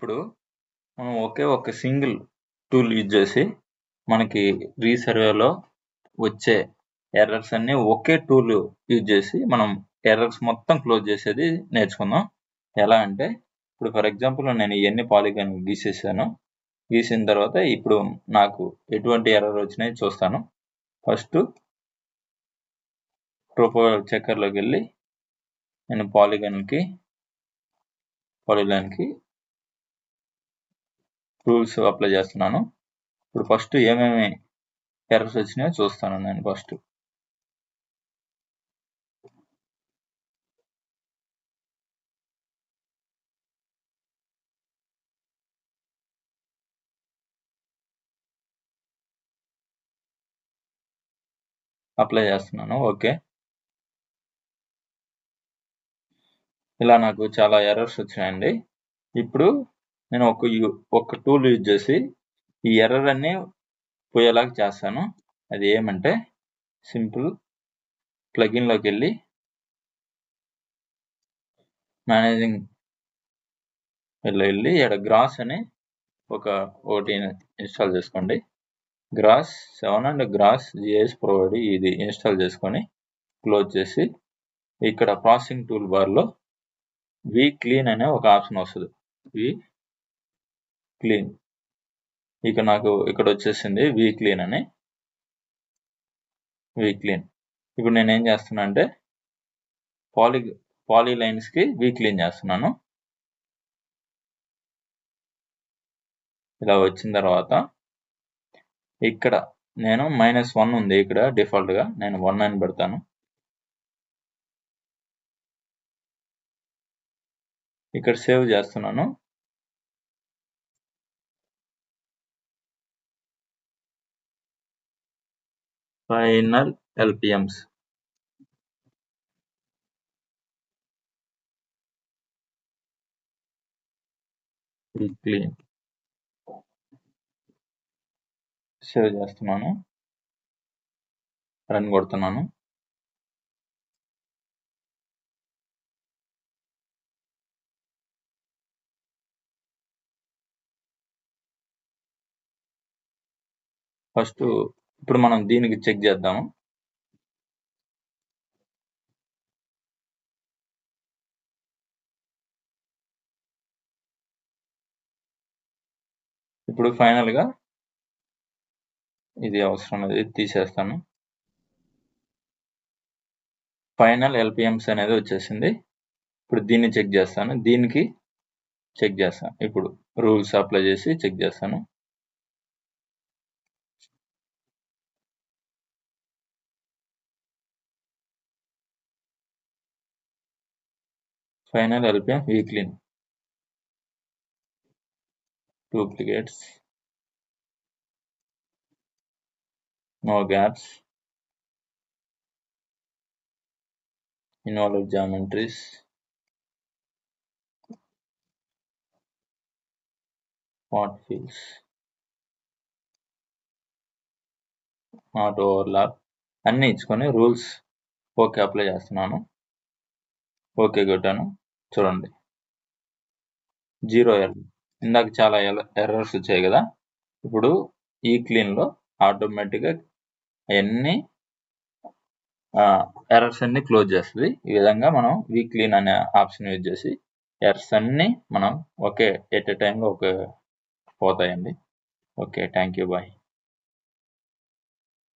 ఇప్పుడు మనం ఒక సింగిల్ టూల్ యూజ్ చేసి మనకి రీసర్వేలో వచ్చే ఎర్రర్స్ అన్ని ఒకే టూల్ యూజ్ చేసి మనం ఎర్రర్స్ మొత్తం క్లోజ్ చేసేది నేర్చుకుందాం. ఎలా అంటే ఇప్పుడు ఫర్ ఎగ్జాంపుల్ నేను ఇవన్నీ పాలిగాన్ గీసేసాను. గీసిన తర్వాత ఇప్పుడు నాకు ఎటువంటి ఎర్రర్ వచ్చినాయి చూస్తాను. ఫస్ట్ ప్రొఫైల్ చెక్కర్లోకి వెళ్ళి నేను పాలిగాన్కి రూల్స్ అప్లై చేస్తున్నాను. ఇప్పుడు ఫస్ట్ ఏమేమి ఎర్రర్స్ వచ్చినాయో చూస్తాను. నేను ఫస్ట్ అప్లై చేస్తున్నాను. ఓకే, ఇలా నాకు చాలా ఎర్రర్స్ వచ్చినాయండి. ఇప్పుడు నేను ఒక టూల్ యూజ్ చేసి ఈ ఎర్రర్ అన్ని పోయేలాగా చేస్తాను. అది ఏమంటే సింపుల్ ప్లగిన్లోకి వెళ్ళి మేనేజింగ్ వెళ్ళి ఇక్కడ గ్రాస్ అని ఒకటి ఇన్స్టాల్ చేసుకోండి. Gross 7 and gross GS provide ఇది ఇన్స్టాల్ చేసుకొని క్లోజ్ చేసి ఇక్కడ ప్రాసెసింగ్ టూల్ బార్లో వి క్లీన్ అనే ఒక ఆప్షన్ వస్తుంది. వి క్లీన్ ఇక నాకు ఇక్కడ వచ్చేసింది వి క్లీన్ అని. వి క్లీన్ ఇప్పుడు నేను ఏం చేస్తున్నా అంటే పాలీలైన్స్కి వి క్లీన్ చేస్తున్నాను. ఇలా వచ్చిన తర్వాత ఇక్కడ నేను -1 ఉంది, ఇక్కడ డిఫాల్ట్గా నేను 1 అని పెడతాను. ఇక్కడ సేవ్ చేస్తున్నాను. ఫైనల్ ఎల్పిఎంస్ క్లీన్ సేవ్ చేస్తున్నాను. రన్ కొడుతున్నాను. ఫస్ట్ ఇప్పుడు మనం దీనికి చెక్ చేద్దాము. ఇప్పుడు ఫైనల్గా ఇది అవసరం లేదు, ఇది తీసేస్తాను. ఫైనల్ ఎల్పిఎంస్ అనేది వచ్చేసింది. ఇప్పుడు దీన్ని చెక్ చేస్తాను. దీనికి చెక్ చేస్తాను. ఇప్పుడు రూల్స్ అప్లై చేసి చెక్ చేస్తాను. Final LPM we clean duplicates, no gaps, invalid geometries, not fields, not overlap అన్ని ఇచ్చుకొని రూల్స్ ఓకే అప్లై చేస్తున్నాను. ఓకే కొట్టాను. చూడండి 0 ఎర్రర్. ఇందాక చాలా ఎర్రర్స్ వచ్చాయి కదా, ఇప్పుడు ఈ క్లీన్లో ఆటోమేటిక్గా అవన్నీ ఎర్రర్స్ అన్ని క్లోజ్ చేస్తుంది. ఈ విధంగా మనం వి క్లీన్ అనే ఆప్షన్ యూజ్ చేసి ఎర్రర్స్ అన్ని మనం ఒకే ఎట్ ఏ టైంలో పోతాయండి. Okay, thank you, bye.